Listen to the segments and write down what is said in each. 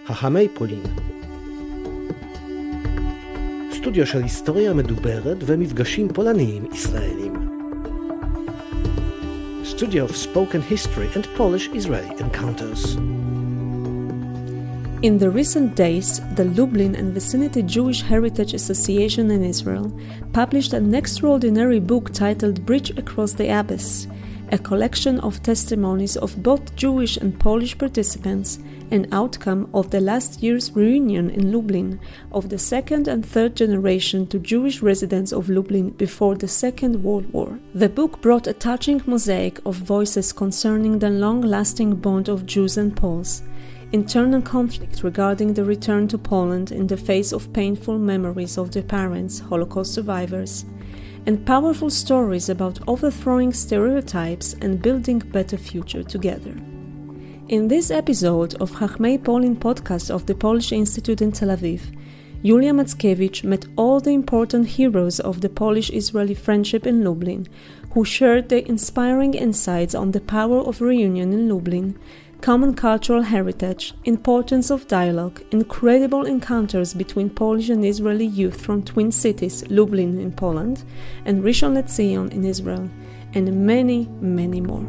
Hachmey Polin. סטודיו של היסטוריה מדוברת ומפגשים פולניים ישראלים. Studio of spoken history and Polish-Israeli encounters. In the recent days, the Lublin and Vicinity Jewish Heritage Association in Israel published an extraordinary book titled Bridge Across the Abyss, a collection of testimonies of both Jewish and Polish participants, an outcome of the last year's reunion in Lublin of the second and third generation to Jewish residents of Lublin before the Second World War. The book brought a touching mosaic of voices concerning the long-lasting bond of Jews and Poles, internal conflict regarding the return to Poland in the face of painful memories of their parents, Holocaust survivors, and powerful stories about overthrowing stereotypes and building a better future together. In this episode of Hachmey Polin Podcast of the Polish Institute in Tel Aviv, Julia Mackiewicz met all the important heroes of the Polish-Israeli friendship in Lublin, who shared their inspiring insights on the power of reunion in Lublin, common cultural heritage, importance of dialogue, incredible encounters between Polish and Israeli youth from twin cities, Lublin in Poland and Rishon in Israel, and many, many more.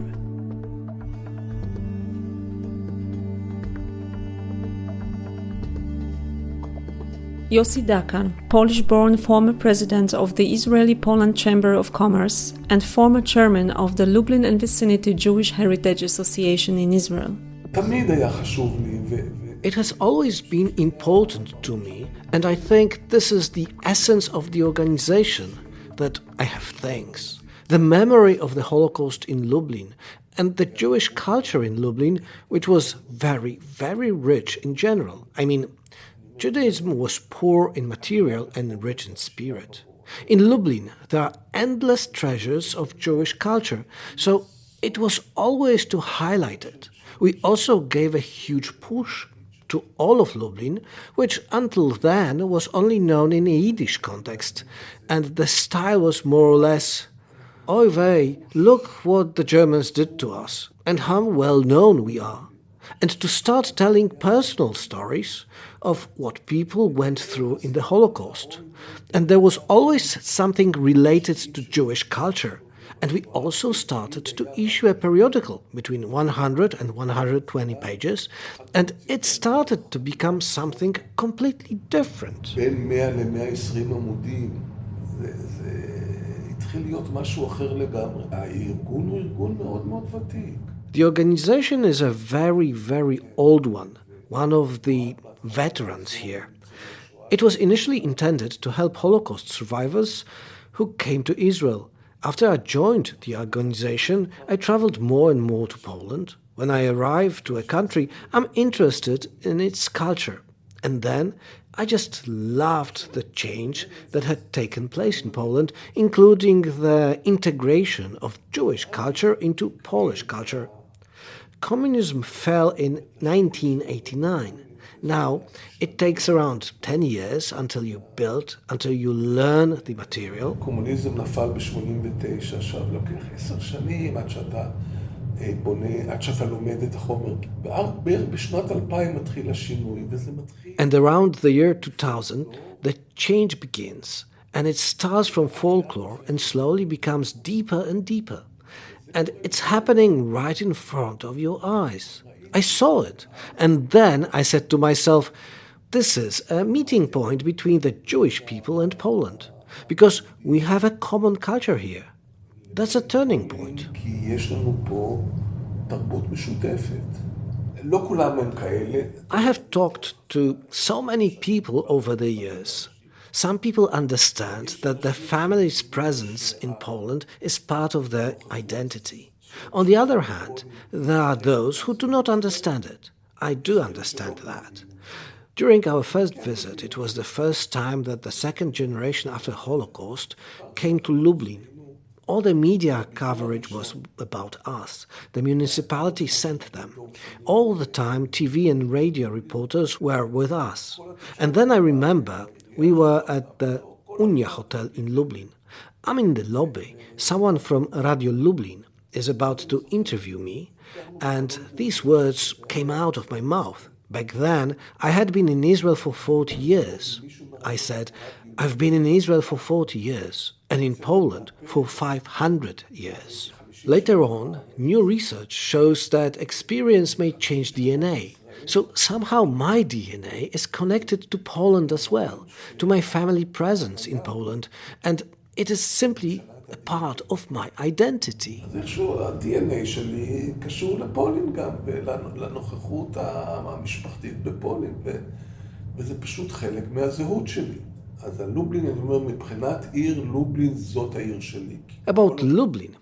Yossi Dakan, Polish-born former president of the Israeli-Poland Chamber of Commerce and former chairman of the Lublin and Vicinity Jewish Heritage Association in Israel. It has always been important to me, and I think this is the essence of the organization, that I have things. The memory of the Holocaust in Lublin and the Jewish culture in Lublin, which was very, very rich in general. I mean, Judaism was poor in material and rich in spirit. In Lublin, there are endless treasures of Jewish culture, so it was always to highlight it. We also gave a huge push to all of Lublin, which until then was only known in a Yiddish context, and the style was more or less, "Oy vey, look what the Germans did to us, and how well known we are." And to start telling personal stories of what people went through in the Holocaust. And there was always something related to Jewish culture. And we also started to issue a periodical between 100 and 120 pages, and it started to become something completely different. בין 100 ל-120 עמודים, זה התחיל להיות משהו אחר לגמרי. הארגון הוא ארגון מאוד מאוד ותיק. The organization is a very, very old one of the veterans here. It was initially intended to help Holocaust survivors who came to Israel. After I joined the organization, I traveled more and more to Poland. When I arrive to a country, I'm interested in its culture. And then I just loved the change that had taken place in Poland, including the integration of Jewish culture into Polish culture. Communism fell in 1989. Now, it takes around 10 years until you learn the material. קומוניזם נפל ב-89, עכשיו לוקח 10 שנים עד שאתה לומד את החומר. בערך בשנת 2000 מתחיל השינוי, וזה מתחיל. And around the year 2000, the change begins, and it starts from folklore and slowly becomes deeper and deeper. And it's happening right in front of your eyes. I saw it. And then I said to myself, this is a meeting point between the Jewish people and Poland, because we have a common culture here. That's a turning point. כי יש לנו פה תרבות משותפת. לא כולם הם כאלה. I have talked to so many people over the years. Some people understand that their family's presence in Poland is part of their identity. On the other hand, there are those who do not understand it. I do understand that. During our first visit, it was the first time that the second generation after Holocaust came to Lublin. All the media coverage was about us. The municipality sent them. All the time, TV and radio reporters were with us. And then I remember we were at the Unia Hotel in Lublin. I'm in the lobby. Someone from Radio Lublin is about to interview me, and these words came out of my mouth. Back then, I had been in Israel for 40 years. I said, I've been in Israel for 40 years and in Poland for 500 years. Later on, new research shows that experience may change DNA. So somehow my DNA is connected to Poland as well, to my family presence in Poland, and it is simply a part of my identity. אז איכשהו ה-DNA שלי קשור לפולין גם, ולנוכחות המשפחתית בפולין, וזה פשוט חלק מהזהות שלי. אז הלובלין, אני אומר, מבחינת עיר, לובלין זאת העיר שלי. About Lublin,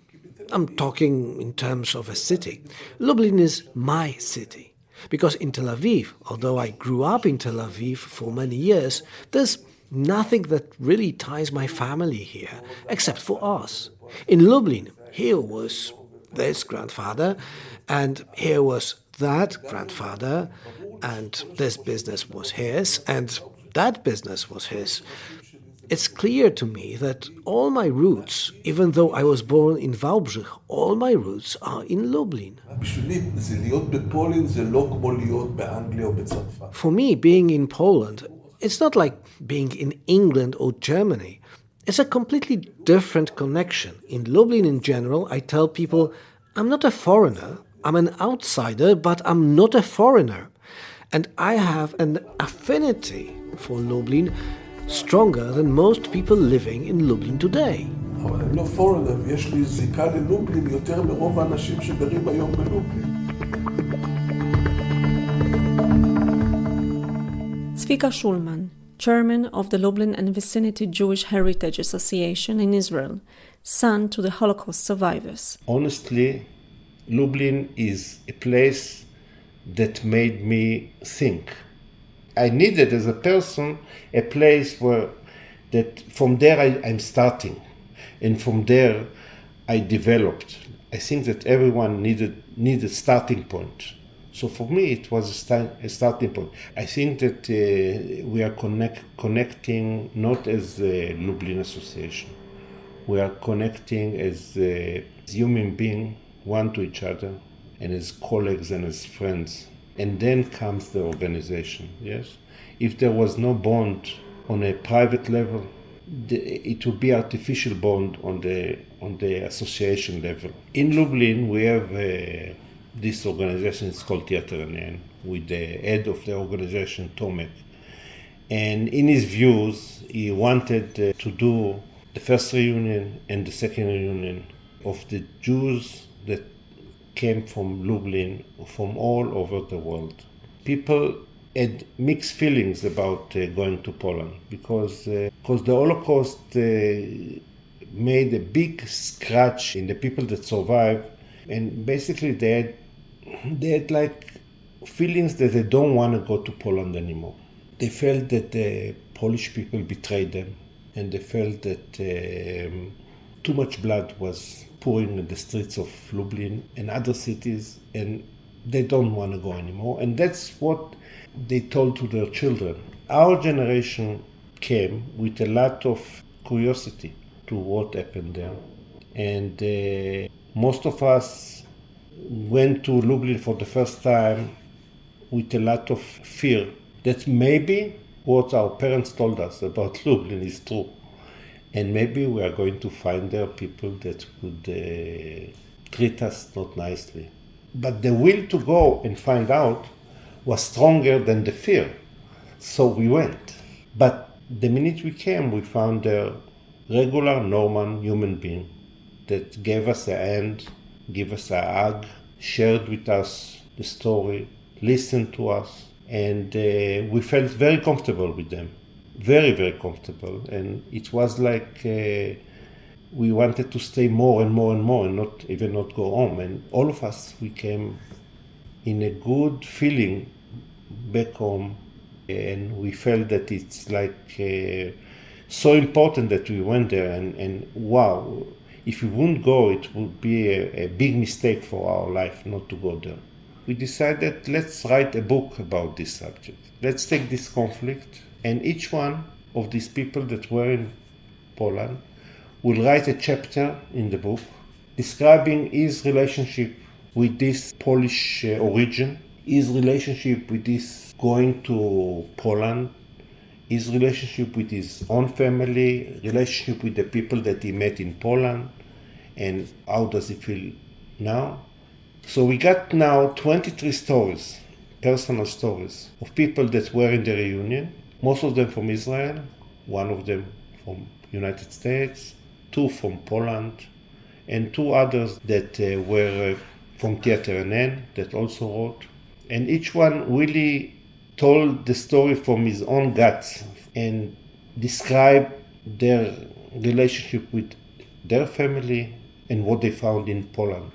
I'm talking in terms of a city. Lublin is my city. Because in Tel Aviv, although I grew up in Tel Aviv for many years, there's nothing that really ties my family here, except for us. In Lublin, here was this grandfather, and here was that grandfather, and this business was his, and that business was his. It's clear to me that all my roots, even though I was born in Wałbrzych, all my roots are in Lublin. For me, being in Poland, it's not like being in England or Germany. It's a completely different connection. In Lublin in general, I tell people, I'm not a foreigner, I'm an outsider, but I'm not a foreigner. And I have an affinity for Lublin stronger than most people living in Lublin today. אבל אני לא פורנר, ויש לי זיקה ללובלין יותר מרוב האנשים שגרים היום בלובלין. Tzvika Shulman, chairman of the Lublin and Vicinity Jewish Heritage Association in Israel, son to the Holocaust survivors. Honestly, Lublin is a place that made me think. I needed as a person a place where that from there I'm starting, and from there I developed. I think that everyone needed a starting point. So for me it was a starting point. I think that we are connecting not as a Lublin Association. We are connecting as human beings, one to each other, and as colleagues and as friends. And then comes the organization, yes? If there was no bond on a private level, it would be artificial bond on the association level. In Lublin, we have this organization, it's called Theater with the head of the organization, Tomek. And in his views, he wanted to do the first reunion and the second reunion of the Jews that came from Lublin, from all over the world. People had mixed feelings about going to Poland because the Holocaust made a big scratch in the people that survived, and basically they had like feelings that they don't want to go to Poland anymore. They felt that the Polish people betrayed them, and they felt that too much blood was pouring in the streets of Lublin and other cities, and they don't want to go anymore. And that's what they told to their children. Our generation came with a lot of curiosity to what happened there. And most of us went to Lublin for the first time with a lot of fear that maybe what our parents told us about Lublin is true. And maybe we are going to find there people that could treat us not nicely. But the will to go and find out was stronger than the fear. So we went. But the minute we came, we found a regular, normal human being that gave us a hand, gave us a hug, shared with us the story, listened to us, and we felt very comfortable with them. Very, very comfortable. And it was like we wanted to stay more and more and more and not go home. And all of us, we came in a good feeling back home, and we felt that it's like so important that we went there, and wow, if we wouldn't go, it would be a big mistake for our life not to go there. We decided, let's write a book about this subject. Let's take this conflict, and each one of these people that were in Poland will write a chapter in the book describing his relationship with this Polish origin, his relationship with his going to Poland, his relationship with his own family, relationship with the people that he met in Poland, and how does he feel now. So we got now 23 stories, personal stories, of people that were in the reunion, most of them from Israel, one of them from United States, 2 from Poland, and 2 others that were from Theater NN that also wrote. And each one really told the story from his own guts and described their relationship with their family and what they found in Poland.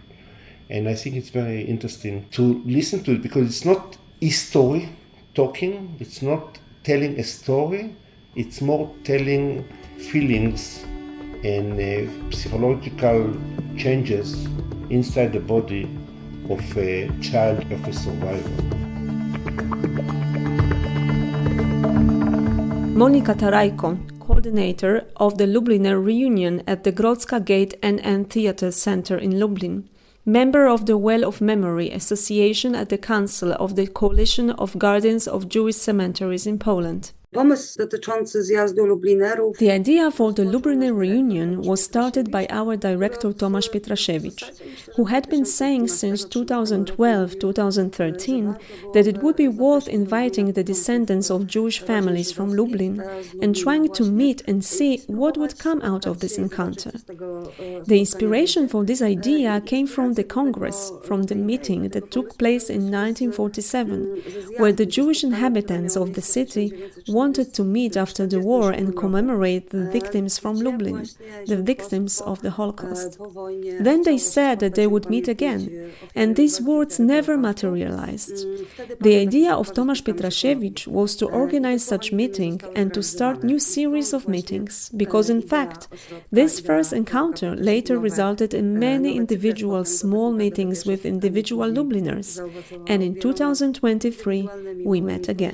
And I think it's very interesting to listen to it because it's not his story talking, it's not telling a story, it's more telling feelings and psychological changes inside the body of a child of a survivor. Monika Tarajko, coordinator of the Lubliner reunion at the Grodzka Gate NN Theatre Center in Lublin, member of the Well of Memory Association at the Council of the Coalition of Guardians of Jewish Cemeteries in Poland. Pomysł dotyczący zjazdu Lublinerów. The idea for the Lubliner reunion was started by our director Tomasz Pietraszewicz, who had been saying since 2012-2013 that it would be worth inviting the descendants of Jewish families from Lublin and trying to meet and see what would come out of this encounter. The inspiration for this idea came from the Congress, from the meeting that took place in 1947, where the Jewish inhabitants of the city wanted to meet after the war and commemorate the victims from Lublin, the victims of the Holocaust. Then they said that they would meet again, and these words never materialized. The idea of Tomasz Pietraszewicz was to organize such meeting and to start new series of meetings, because in fact, this first encounter later resulted in many individual small meetings with individual Lubliners, and in 2023 we met again.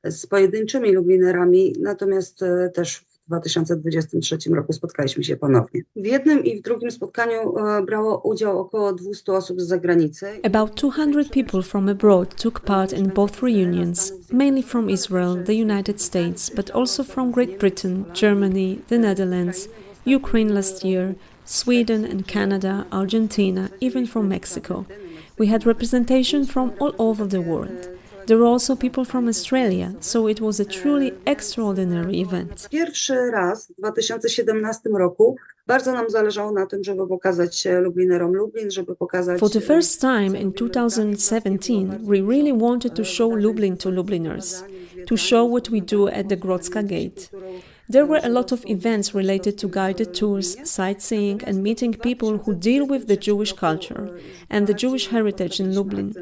Z pojedynczymi Lublinerami, natomiast też w 2023 roku spotkaliśmy się ponownie. W jednym i w drugim spotkaniu brało udział około 200 osób z zagranicy. About 200 people from abroad took part in both reunions, mainly from Israel, the United States, but also from Great Britain, Germany, the Netherlands, Ukraine last year, Sweden and Canada, Argentina, even from Mexico. We had representation from all over the world. There were also people from Australia, so it was a truly extraordinary event. Pierwszy raz w 2017 roku bardzo nam zależało na tym, żeby pokazać Lublinerom Lublin, żeby pokazać... For the first time in 2017, we really wanted to show Lublin to Lubliners, to show what we do at the Grodzka Gate. There were a lot of events related to guided tours, sightseeing and meeting people who deal with the Jewish culture and the Jewish heritage in Lublin.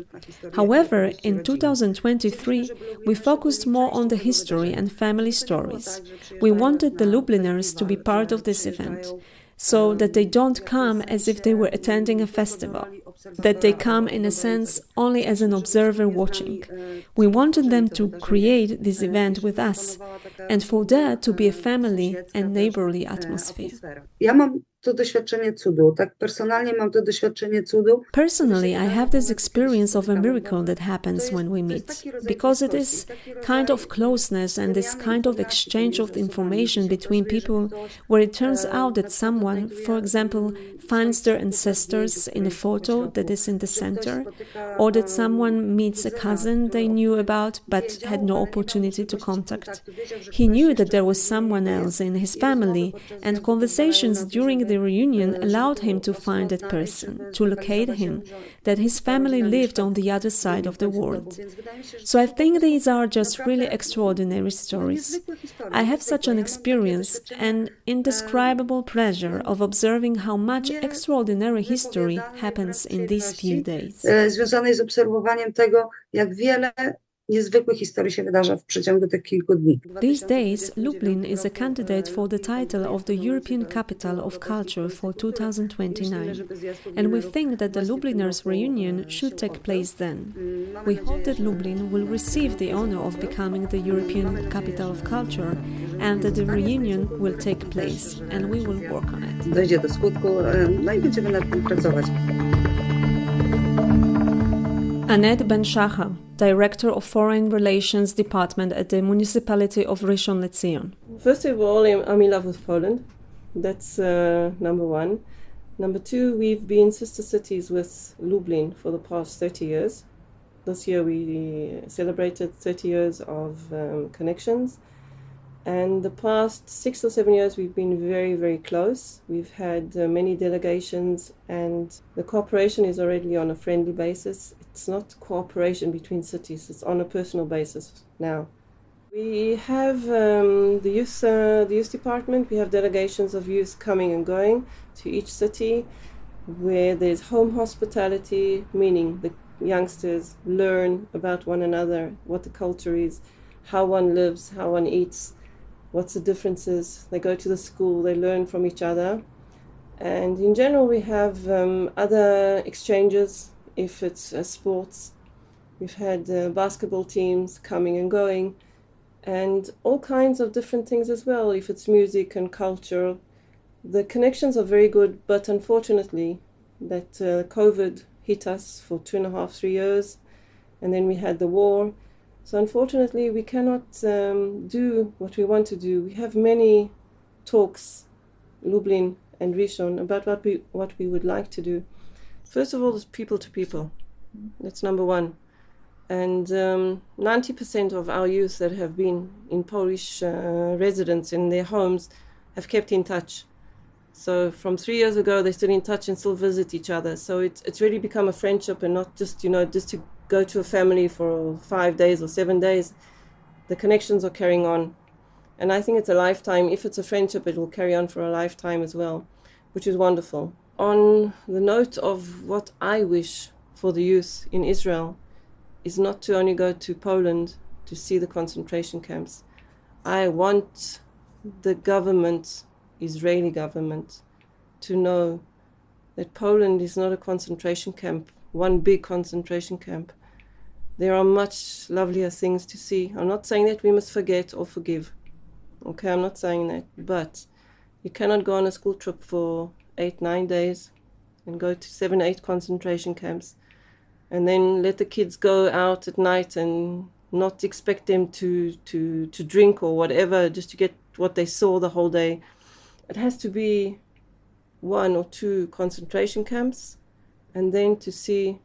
However, in 2023, we focused more on the history and family stories. We wanted the Lubliners to be part of this event, so that they don't come as if they were attending a festival, that they come in a sense only as an observer watching. We wanted them to create this event with us, and for there to be a family and neighborly atmosphere. Ja mam to doświadczenie cudu, tak personalnie mam to doświadczenie cudu. Personally, I have this experience of a miracle that happens when we meet, because it is kind of closeness and this kind of exchange of information between people where it turns out that someone, for example, finds their ancestors in a photo that is in the center, or that someone meets a cousin they knew about but had no opportunity to contact. He knew that there was someone else in his family, and conversations during the reunion allowed him to find that person, to locate him, that his family lived on the other side of the world. So I think these are just really extraordinary stories. I have such an experience, an indescribable pleasure of observing how much extraordinary history happens in these few days. Związanej z obserwowaniem tego, jak wiele niezwykłych historii się wydarza w przeciągu tych kilku dni. These days, Lublin is a candidate for the title of the European Capital of Culture for 2029, and we think that the Lubliners reunion should take place then. We hope that Lublin will receive the honor of becoming the European Capital of Culture and that the reunion will take place, and we will work on it. Dojdzie do skutku, no i będziemy nad tym pracować. Annette Ben-Shachar, Director of Foreign Relations Department at the Municipality of Rishon LeZion. First of all, I'm in love with Poland. That's number one. Number two, we've been sister cities with Lublin for the past 30 years. This year we celebrated 30 years of connections. And the past 6 or 7 years we've been very, very close. We've had many delegations, and the cooperation is already on a friendly basis. It's not cooperation between cities, it's on a personal basis now. We have the youth department. We have delegations of youth coming and going to each city, where there's home hospitality, meaning the youngsters learn about one another, what the culture is, how one lives, how one eats, what's the differences. They go to the school, they learn from each other. And in general, we have other exchanges. If it's sports, we've had basketball teams coming and going, and all kinds of different things as well. If it's music and culture, the connections are very good, but unfortunately that COVID hit us for 2.5, 3 years, and then we had the war. So unfortunately we cannot do what we want to do. We have many talks, Lublin and Rishon, about what we would like to do. First of all, it's people to people. That's number one. And 90% of our youth that have been in Polish residence in their homes have kept in touch. So from 3 years ago, they're still in touch and still visit each other. So it's really become a friendship, and not just, just to go to a family for 5 days or 7 days. The connections are carrying on. And I think it's a lifetime. If it's a friendship, it will carry on for a lifetime as well, which is wonderful. On the note of what I wish for the youth in Israel is not to only go to Poland to see the concentration camps. I want the government, Israeli government, to know that Poland is not a concentration camp, one big concentration camp. There are much lovelier things to see. I'm not saying that we must forget or forgive. Okay, I'm not saying that. But you cannot go on a school trip for 8-9 days and go to 7-8 concentration camps and then let the kids go out at night and not expect them to drink or whatever just to get what they saw the whole day. It has to be 1 or 2 concentration camps, and then to see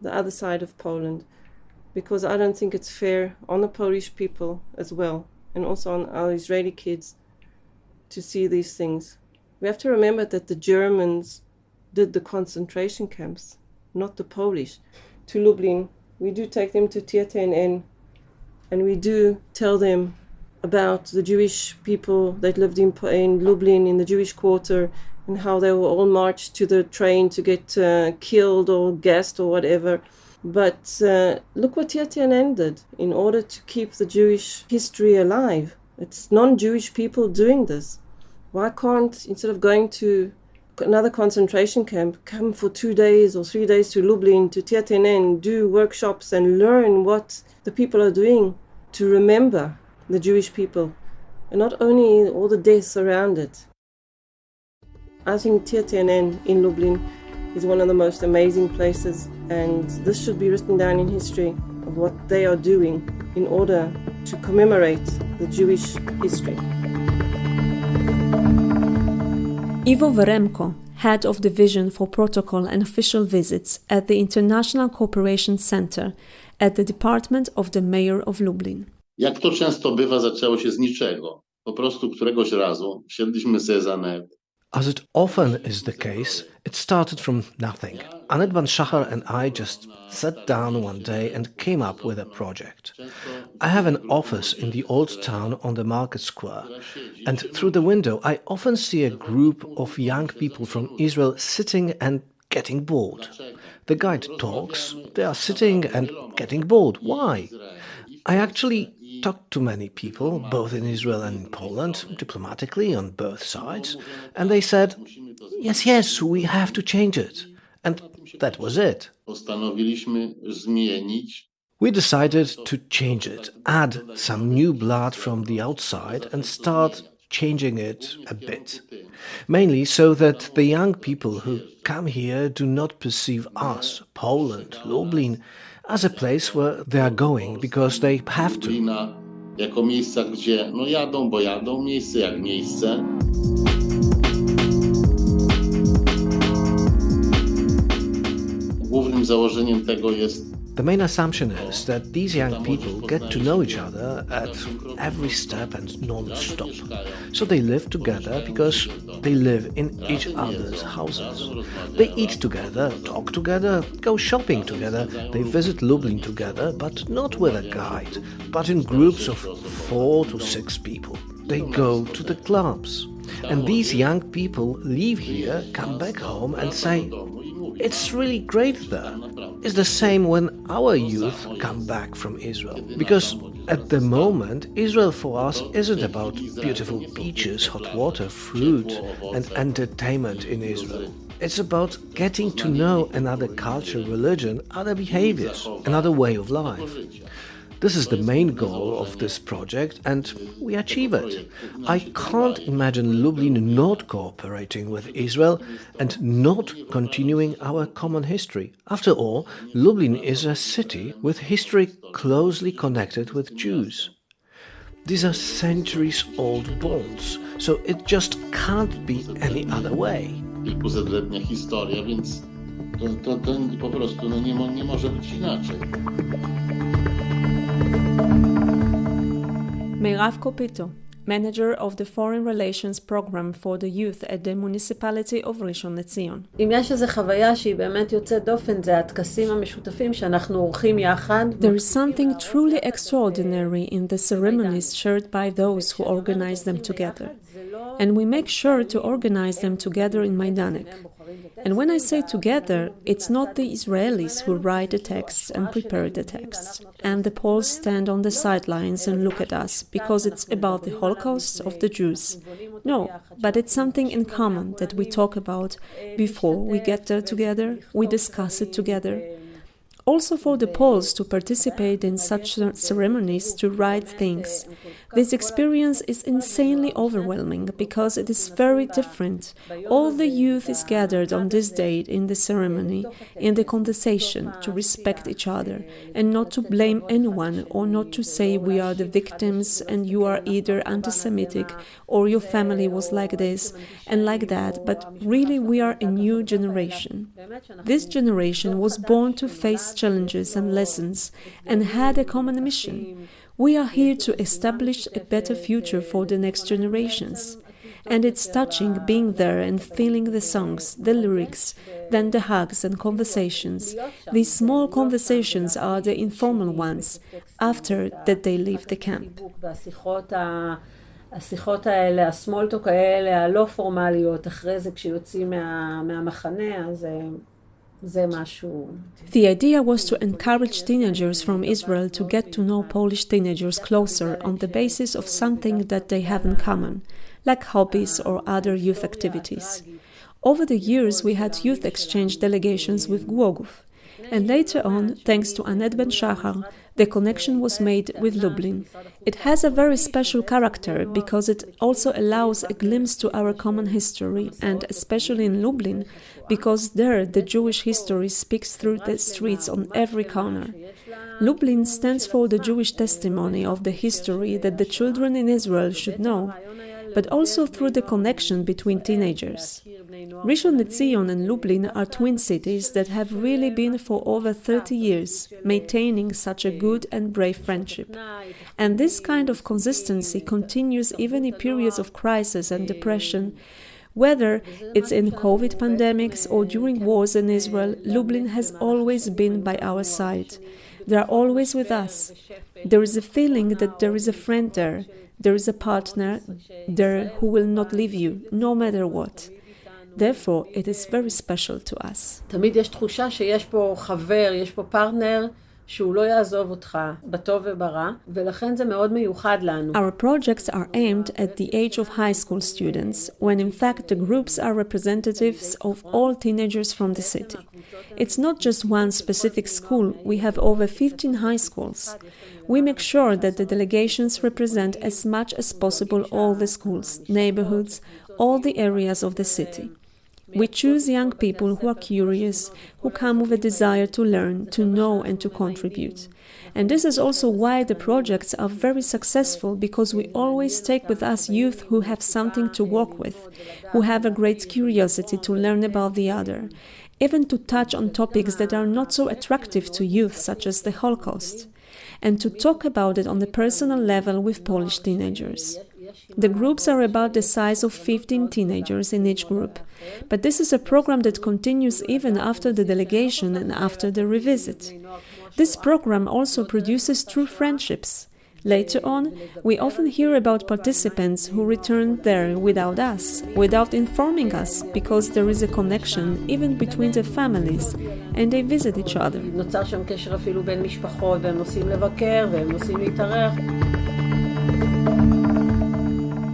the other side of Poland, because I don't think it's fair on the Polish people as well, and also on our Israeli kids, to see these things. We have to remember that the Germans did the concentration camps, not the Polish. To Lublin, we do take them to TNN, and we do tell them about the Jewish people that lived in Lublin, in the Jewish quarter, and how they were all marched to the train to get killed or gassed or whatever. But look what TNN did in order to keep the Jewish history alive. It's non-Jewish people doing this. Why can't, instead of going to another concentration camp, come for 2 days or 3 days to Lublin, to TNN, do workshops and learn what the people are doing to remember the Jewish people, and not only all the deaths around it. I think TNN in Lublin is one of the most amazing places, and this should be written down in history of what they are doing in order to commemorate the Jewish history. Ivo Veremko, head of division for protocol and official visits at the International Cooperation Center at the Department of the Mayor of Lublin. Jak to często bywa, zaczęło się z niczego. Po prostu któregoś razu wsiedliśmy sobie za net. As it often is the case, it started from nothing. Annette Ben-Shachar and I just sat down one day and came up with a project. I have an office in the old town on the market square, and through the window I often see a group of young people from Israel sitting and getting bored. The guide talks, they are sitting and getting bored. Why? I actually talked to many people, both in Israel and in Poland, diplomatically on both sides, and they said, yes, we have to change it. And that was it. We decided to change it, add some new blood from the outside and start changing it a bit. Mainly so that the young people who come here do not perceive us, Poland, Lublin, as a place where they are going because they have to. Jako miejsca, gdzie jadą, bo jadą, miejsce jak miejsce. Głównym założeniem tego jest The main assumption is that these young people get to know each other at every step and non-stop. So they live together because they live in each other's houses. They eat together, talk together, go shopping together. They visit Lublin together, but not with a guide, but in groups of 4 to 6 people. They go to the clubs. And these young people leave here, come back home and say, "It's really great there." It's the same when our youth come back from Israel. Because at the moment, Israel for us isn't about beautiful beaches, hot water, fruit and entertainment in Israel. It's about getting to know another culture, religion, other behaviors, another way of life. This is the main goal of this project, and we achieve it. I can't imagine Lublin not cooperating with Israel and not continuing our common history. After all, Lublin is a city with history closely connected with Jews. These are centuries-old bonds, so it just can't be any other way. Kilkusetletnia historia, więc to po prostu nie może być inaczej. Meirav Kopito, manager of the Foreign Relations Program for the Youth at the Municipality of Rishon LeZion. אם יש איזו חוויה שהיא באמת יוצאת דופן, זה הטקסים המשותפים שאנחנו עורכים יחד. There is something truly extraordinary in the ceremonies shared by those who organize them together. And we make sure to organize them together in Majdanek. And when I say together, it's not the Israelis who write the texts and prepare the texts, and the Poles stand on the sidelines and look at us because it's about the Holocaust of the Jews. No, but it's something in common that we talk about before we get there together, we discuss it together. Also for the Poles to participate in such ceremonies, to write things. This experience is insanely overwhelming because it is very different. All the youth is gathered on this date in the ceremony, in the conversation, to respect each other and not to blame anyone or not to say we are the victims and you are either anti-Semitic or your family was like this and like that, but really we are a new generation. This generation was born to face challenges and lessons and had a common mission. We are here to establish a better future for the next generations. And it's touching being there and feeling the songs, the lyrics, then the hugs and conversations. These small conversations are the informal ones after that they leave the camp. השיחות האלה, הסמולטוק האלה, הלא פורמליות, אחרי זה כשיוצאים מהמחנה, אז זה משהו. The idea was to encourage teenagers from Israel to get to know Polish teenagers closer on the basis of something that they have in common, like hobbies or other youth activities. Over the years, we had youth exchange delegations with Głogów, and later on, thanks to Annette Ben-Shahar, the connection was made with Lublin. It has a very special character because it also allows a glimpse to our common history, and especially in Lublin, because there the Jewish history speaks through the streets on every corner. Lublin stands for the Jewish testimony of the history that the children in Israel should know, but also through the connection between teenagers. Rishon LeZion and Lublin are twin cities that have really been for over 30 years maintaining such a good and brave friendship. And this kind of consistency continues even in periods of crisis and depression. Whether it's in COVID pandemics or during wars in Israel, Lublin has always been by our side. They are always with us. There is a feeling that there is a friend there. There is a partner there who will not leave you, no matter what. Therefore, it is very special to us. תמיד יש תחושה שיש פה חבר, יש פה פרטנר, שהוא לא יעזוב אותך בטוב וברע, ולכן זה מאוד מיוחד לנו. Our projects are aimed at the age of high school students, when in fact the groups are representatives of all teenagers from the city. It's not just one specific school, we have over 15 high schools. We make sure that the delegations represent as much as possible all the schools, neighborhoods, all the areas of the city. We choose young people who are curious, who come with a desire to learn, to know and to contribute. And this is also why the projects are very successful, because we always take with us youth who have something to work with, who have a great curiosity to learn about the other, even to touch on topics that are not so attractive to youth, such as the Holocaust, and to talk about it on the personal level with Polish teenagers. The groups are about the size of 15 teenagers in each group, but this is a program that continues even after the delegation and after the revisit. This program also produces true friendships. Later on, we often hear about participants who returned there without us, without informing us, because there is a connection even between the families, and they visit each other. נוצר שם קשר אפילו בין משפחות, והם נוסעים לבקר, והם נוסעים להתארח.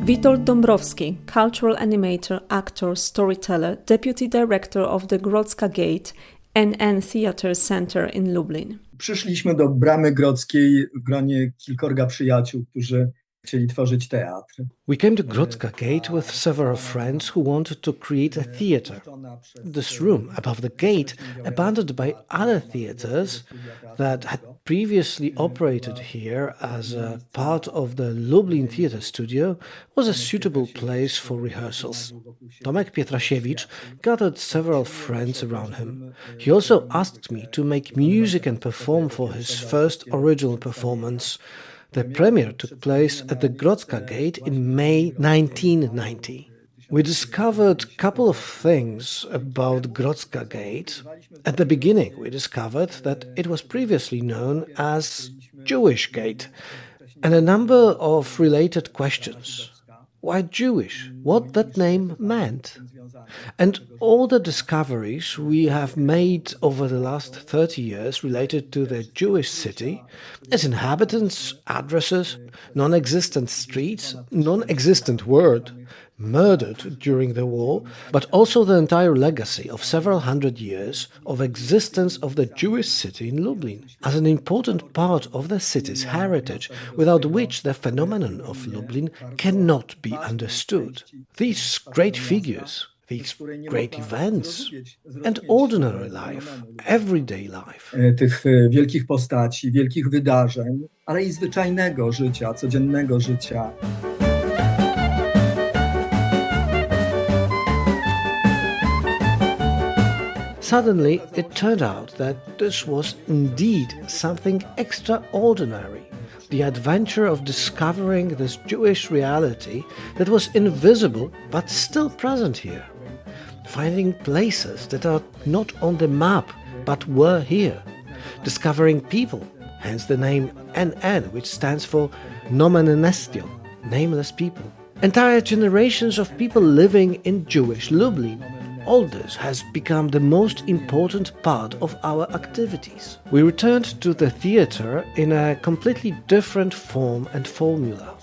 Witold Dąbrowski, cultural animator, actor, storyteller, deputy director of the Grodzka Gate NN Theatre Center in Lublin. Przyszliśmy do Bramy Grodzkiej w gronie kilkorga przyjaciół, którzy chcieli tworzyć teatr. We came to Grodzka Gate with several friends who wanted to create a theatre. This room above the gate, abandoned by other theatres that had previously operated here as a part of the Lublin theatre studio, was a suitable place for rehearsals. Tomek Pietrasiewicz gathered several friends around him. He also asked me to make music and perform for his first original performance. The premiere took place at the Grodzka Gate in May 1990. We discovered a couple of things about Grodzka Gate. At the beginning, we discovered that it was previously known as Jewish Gate, and a number of related questions. Why Jewish? What that name meant? And all the discoveries we have made over the last 30 years related to the Jewish city, its inhabitants, addresses, non-existent streets, non-existent word, murdered during the war, but also the entire legacy of several hundred years of existence of the Jewish city in Lublin, as an important part of the city's heritage, without which the phenomenon of Lublin cannot be understood. These great figures, these great events, and ordinary life, everyday life. Tych wielkich postaci, wielkich wydarzeń, ale i zwyczajnego życia, codziennego życia. Suddenly, it turned out that this was indeed something extraordinary. The adventure of discovering this Jewish reality that was invisible but still present here. Finding places that are not on the map but were here. Discovering people, hence the name NN, which stands for Nomen Nestio, nameless people. Entire generations of people living in Jewish Lublin. All this has become the most important part of our activities. We returned to the theatre in a completely different form and formula.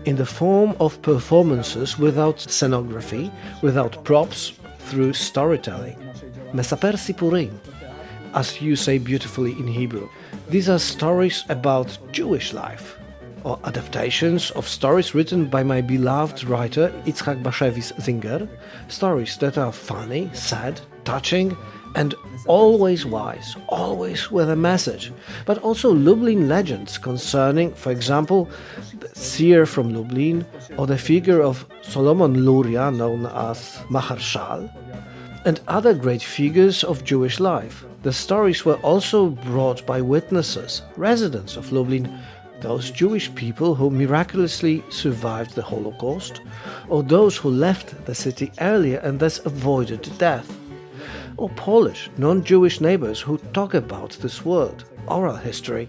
In the form of performances without scenography, without props, through storytelling. Mesaper sipurim, as you say beautifully in Hebrew. These are stories about Jewish life, or adaptations of stories written by my beloved writer Yitzhak Bashevis Zinger, stories that are funny, sad, touching, and always wise, always with a message, but also Lublin legends concerning, for example, the seer from Lublin, or the figure of Solomon Luria, known as Maharshal, and other great figures of Jewish life. The stories were also brought by witnesses, residents of Lublin, those Jewish people who miraculously survived the Holocaust, or those who left the city earlier and thus avoided death. or Polish, non-Jewish neighbors who talk about this word, oral history.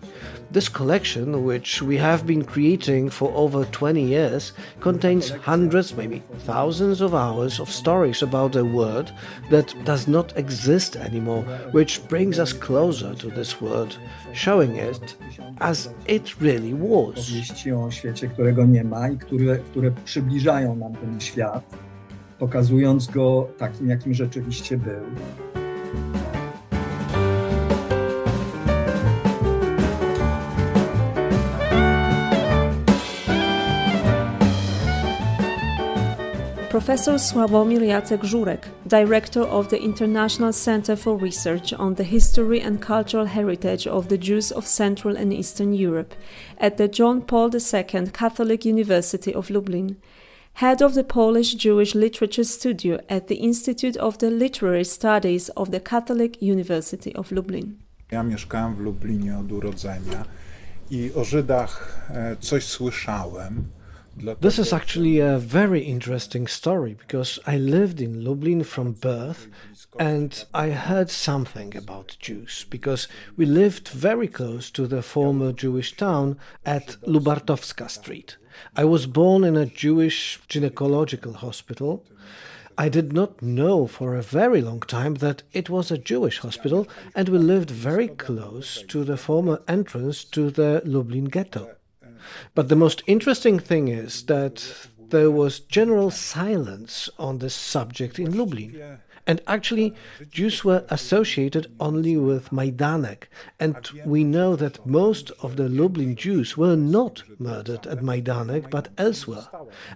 This collection, which we have been creating for over 20 years, contains hundreds, maybe thousands of hours of stories about a word that does not exist anymore, which brings us closer to this word, showing it as it really was. Opowieści o świecie, którego nie ma i które przybliżają nam ten świat, pokazując go takim, jakim rzeczywiście był. Professor Sławomir Jacek Żurek, director of the International Center for Research on the History and Cultural Heritage of the Jews of Central and Eastern Europe at the John Paul II Catholic University of Lublin, head of the Polish Jewish Literature Studio at the Institute of the Literary Studies of the Catholic University of Lublin. Ja mieszkałem w Lublinie od urodzenia i o Żydach coś słyszałem. This is actually a very interesting story because I lived in Lublin from birth and I heard something about Jews because we lived very close to the former Jewish town at Lubartowska Street. I was born in a Jewish gynecological hospital. I did not know for a very long time that it was a Jewish hospital, and we lived very close to the former entrance to the Lublin ghetto. But the most interesting thing is that there was general silence on this subject in Lublin. And actually, Jews were associated only with Majdanek. And we know that most of the Lublin Jews were not murdered at Majdanek, but elsewhere.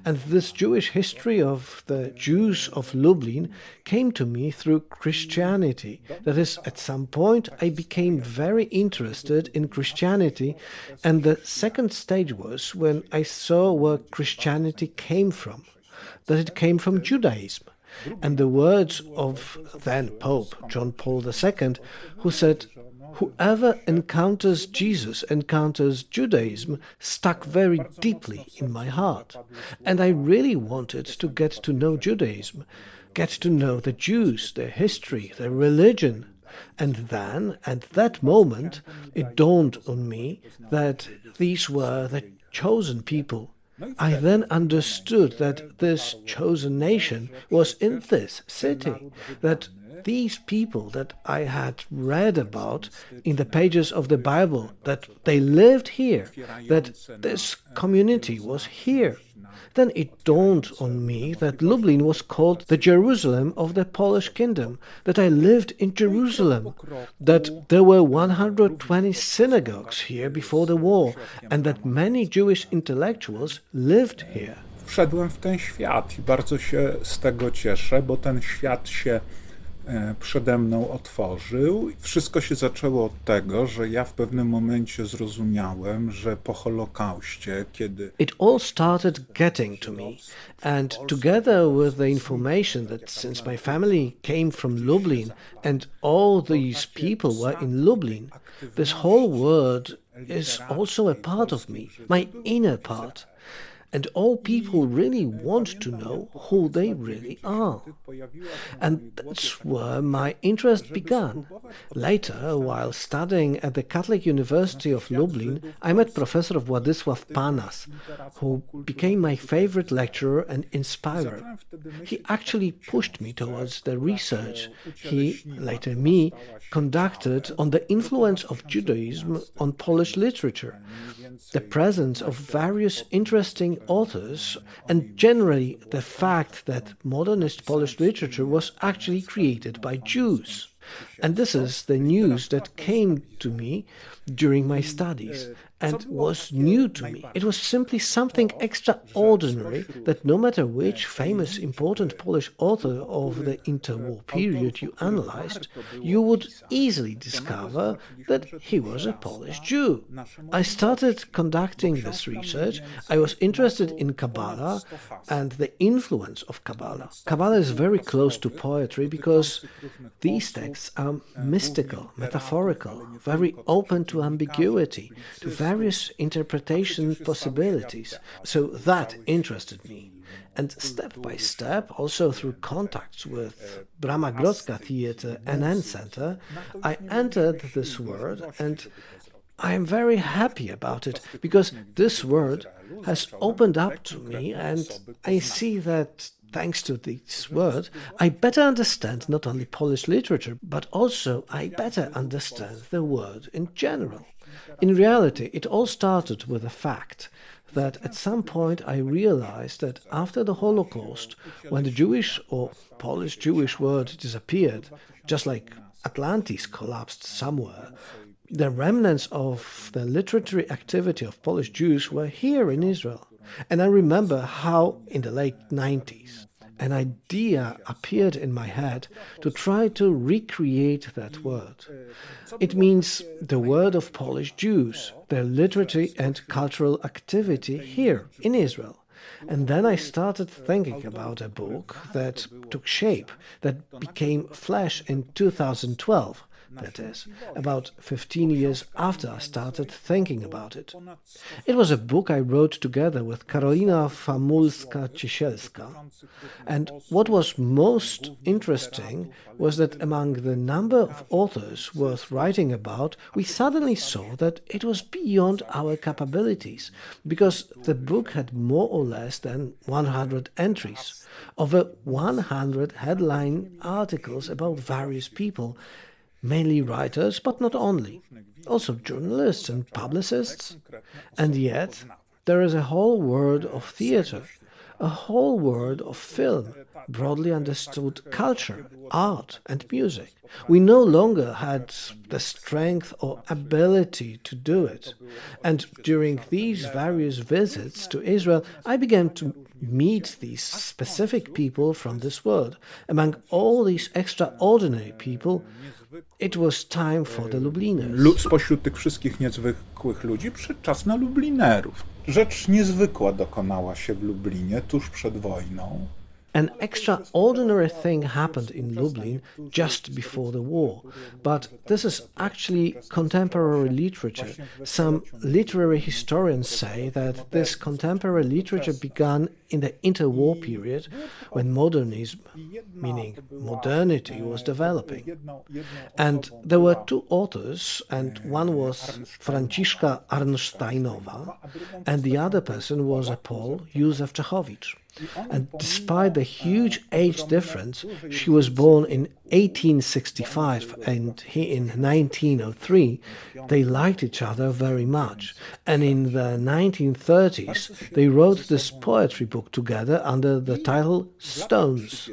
And this Jewish history of the Jews of Lublin came to me through Christianity. That is, at some point, I became very interested in Christianity. And the second stage was when I saw where Christianity came from, that it came from Judaism. And the words of then Pope John Paul II, who said, "Whoever encounters Jesus encounters Judaism," stuck very deeply in my heart. And I really wanted to get to know Judaism, get to know the Jews, their history, their religion. And then, at that moment, it dawned on me that these were the chosen people. I then understood that this chosen nation was in this city, that these people that I had read about in the pages of the Bible, that they lived here, that this community was here. Then it dawned on me that Lublin was called the Jerusalem of the Polish kingdom, that I lived in Jerusalem, that there were 120 synagogues here before the war, and that many Jewish intellectuals lived here. Wszedłem w ten świat i bardzo się z tego cieszę, bo ten świat się przede mną otworzył. Wszystko się zaczęło od tego, że ja w pewnym momencie zrozumiałem, że po Holokauście, kiedy... It all started getting to me, and together with the information that since my family came from Lublin and all these people were in Lublin, this whole world is also a part of me, my inner part. And all people really want to know who they really are. And that's where my interest began. Later, while studying at the Catholic University of Lublin, I met Professor Władysław Panas, who became my favorite lecturer and inspirer. He actually pushed me towards the research he, later me, conducted on the influence of Judaism on Polish literature, the presence of various interesting authors, and generally the fact that modernist Polish literature was actually created by Jews. And this is the news that came to me during my studies and was new to me. It was simply something extraordinary that no matter which famous important Polish author of the interwar period you analyzed, you would easily discover that he was a Polish Jew. I started conducting this research. I was interested in Kabbalah and the influence of Kabbalah. Kabbalah is very close to poetry because these texts are mystical, metaphorical, very open to ambiguity, to various interpretation possibilities. So that interested me. And step by step, also through contacts with Brama Grodzka Theatre NN Center, I entered this world, and I am very happy about it, because this word has opened up to me, and I see that thanks to this word, I better understand not only Polish literature, but also I better understand the world in general. In reality, it all started with the fact that at some point I realized that after the Holocaust, when the Jewish or Polish Jewish word disappeared, just like Atlantis collapsed somewhere, the remnants of the literary activity of Polish Jews were here in Israel. And I remember how, in the late 90s, an idea appeared in my head to try to recreate that word. It means the word of Polish Jews, their literary and cultural activity here in Israel. And then I started thinking about a book that took shape, that became flesh in 2012. That is, about 15 years after I started thinking about it. It was a book I wrote together with Karolina Famulska-Ciesielska. And what was most interesting was that among the number of authors worth writing about, we suddenly saw that it was beyond our capabilities, because the book had more or less than 100 entries, over 100 headline articles about various people, mainly writers, but not only, also journalists and publicists. And yet, there is a whole world of theatre, a whole world of film, broadly understood culture, art and music. We no longer had the strength or ability to do it. And during these various visits to Israel, I began to meet these specific people from this world. Among all these extraordinary people, it was time for the Lubliners. Spośród tych wszystkich niezwykłych ludzi przyszedł czas na Lublinerów. Rzecz niezwykła dokonała się w Lublinie tuż przed wojną. An extraordinary thing happened in Lublin just before the war, but this is actually contemporary literature. Some literary historians say that this contemporary literature began in the interwar period when modernism, meaning modernity, was developing. And there were two authors, and one was Franciszka Arnsteinowa, and the other person was a Pole, Józef Czechowicz. And despite the huge age difference, she was born in 1865 and he in 1903, they liked each other very much. And in the 1930s, they wrote this poetry book together under the title Stones.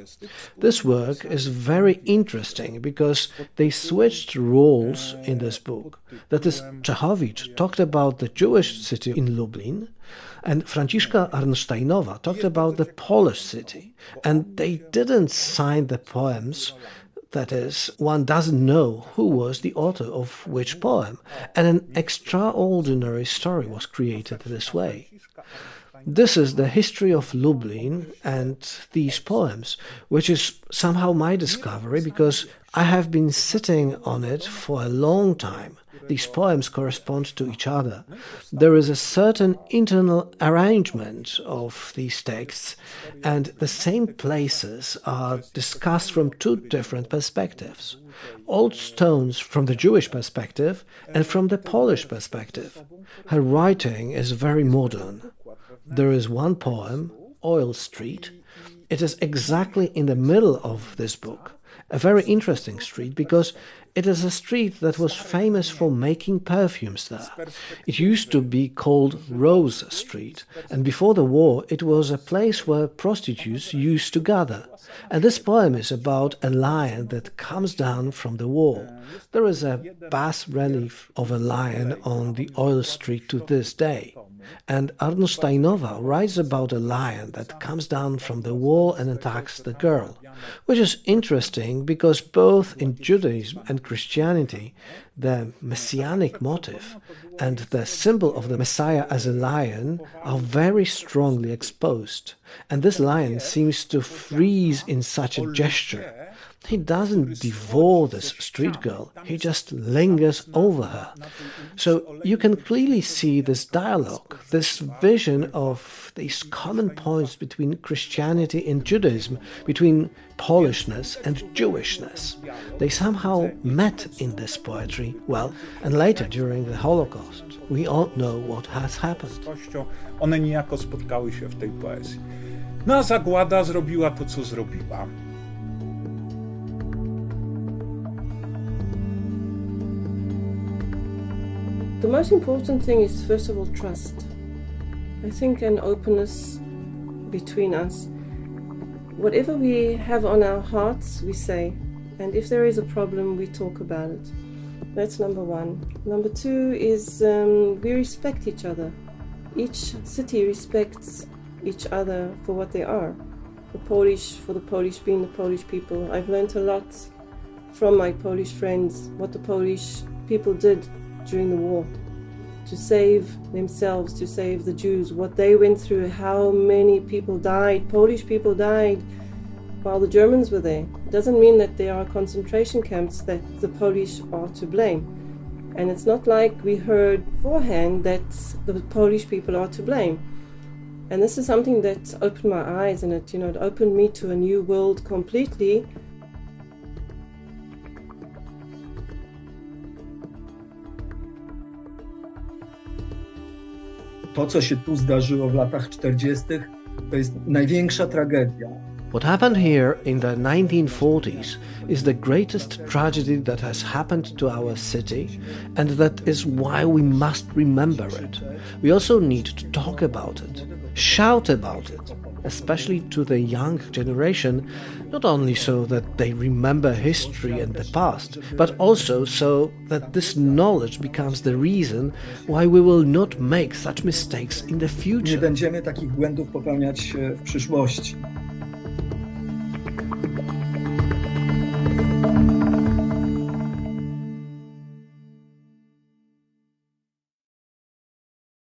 This work is very interesting because they switched roles in this book. That is, Czechowicz talked about the Jewish city in Lublin, and Franciszka Arnsteinowa talked about the Polish city. And they didn't sign the poems. That is, one doesn't know who was the author of which poem, and an extraordinary story was created this way. This is the history of Lublin and these poems, which is somehow my discovery because I have been sitting on it for a long time. These poems correspond to each other. There is a certain internal arrangement of these texts, and the same places are discussed from two different perspectives. Old Stones from the Jewish perspective and from the Polish perspective. Her writing is very modern. There is one poem, Oil Street. It is exactly in the middle of this book. A very interesting street because it is a street that was famous for making perfumes there. It used to be called Rose Street, and before the war it was a place where prostitutes used to gather. And this poem is about a lion that comes down from the wall. There is a bas-relief of a lion on the Oil Street to this day. And Arnsteinowa writes about a lion that comes down from the wall and attacks the girl, which is interesting because both in Judaism and Christianity, the messianic motive and the symbol of the Messiah as a lion are very strongly exposed. And this lion seems to freeze in such a gesture. He doesn't devour this street girl, he just lingers over her. So you can clearly see this dialogue, this vision of these common points between Christianity and Judaism, between Polishness and Jewishness. They somehow met in this poetry, well, and later during the Holocaust. We all know what has happened. One niejako spotkały się w tej poezji. No a zagłada zrobiła to, co zrobiła. The most important thing is, first of all, trust. I think an openness between us. Whatever we have on our hearts, we say. And if there is a problem, we talk about it. That's number one. Number two is we respect each other. Each city respects each other for what they are. The Polish, for the Polish being the Polish people. I've learned a lot from my Polish friends what the Polish people did during the war to save themselves, to save the Jews, what they went through, how many people died, Polish people died while the Germans were there. It doesn't mean that there are concentration camps that the Polish are to blame. And it's not like we heard beforehand that the Polish people are to blame. And this is something that opened my eyes, and it opened me to a new world completely. To, co się tu zdarzyło w latach 40., to jest największa tragedia. What happened here in the 1940s is the greatest tragedy that has happened to our city, and that is why we must remember it. We also need to talk about it, shout about it, especially to the young generation, not only so that they remember history and the past, but also so that this knowledge becomes the reason why we will not make such mistakes in the future. Nie będziemy takich błędów popełniać w przyszłości.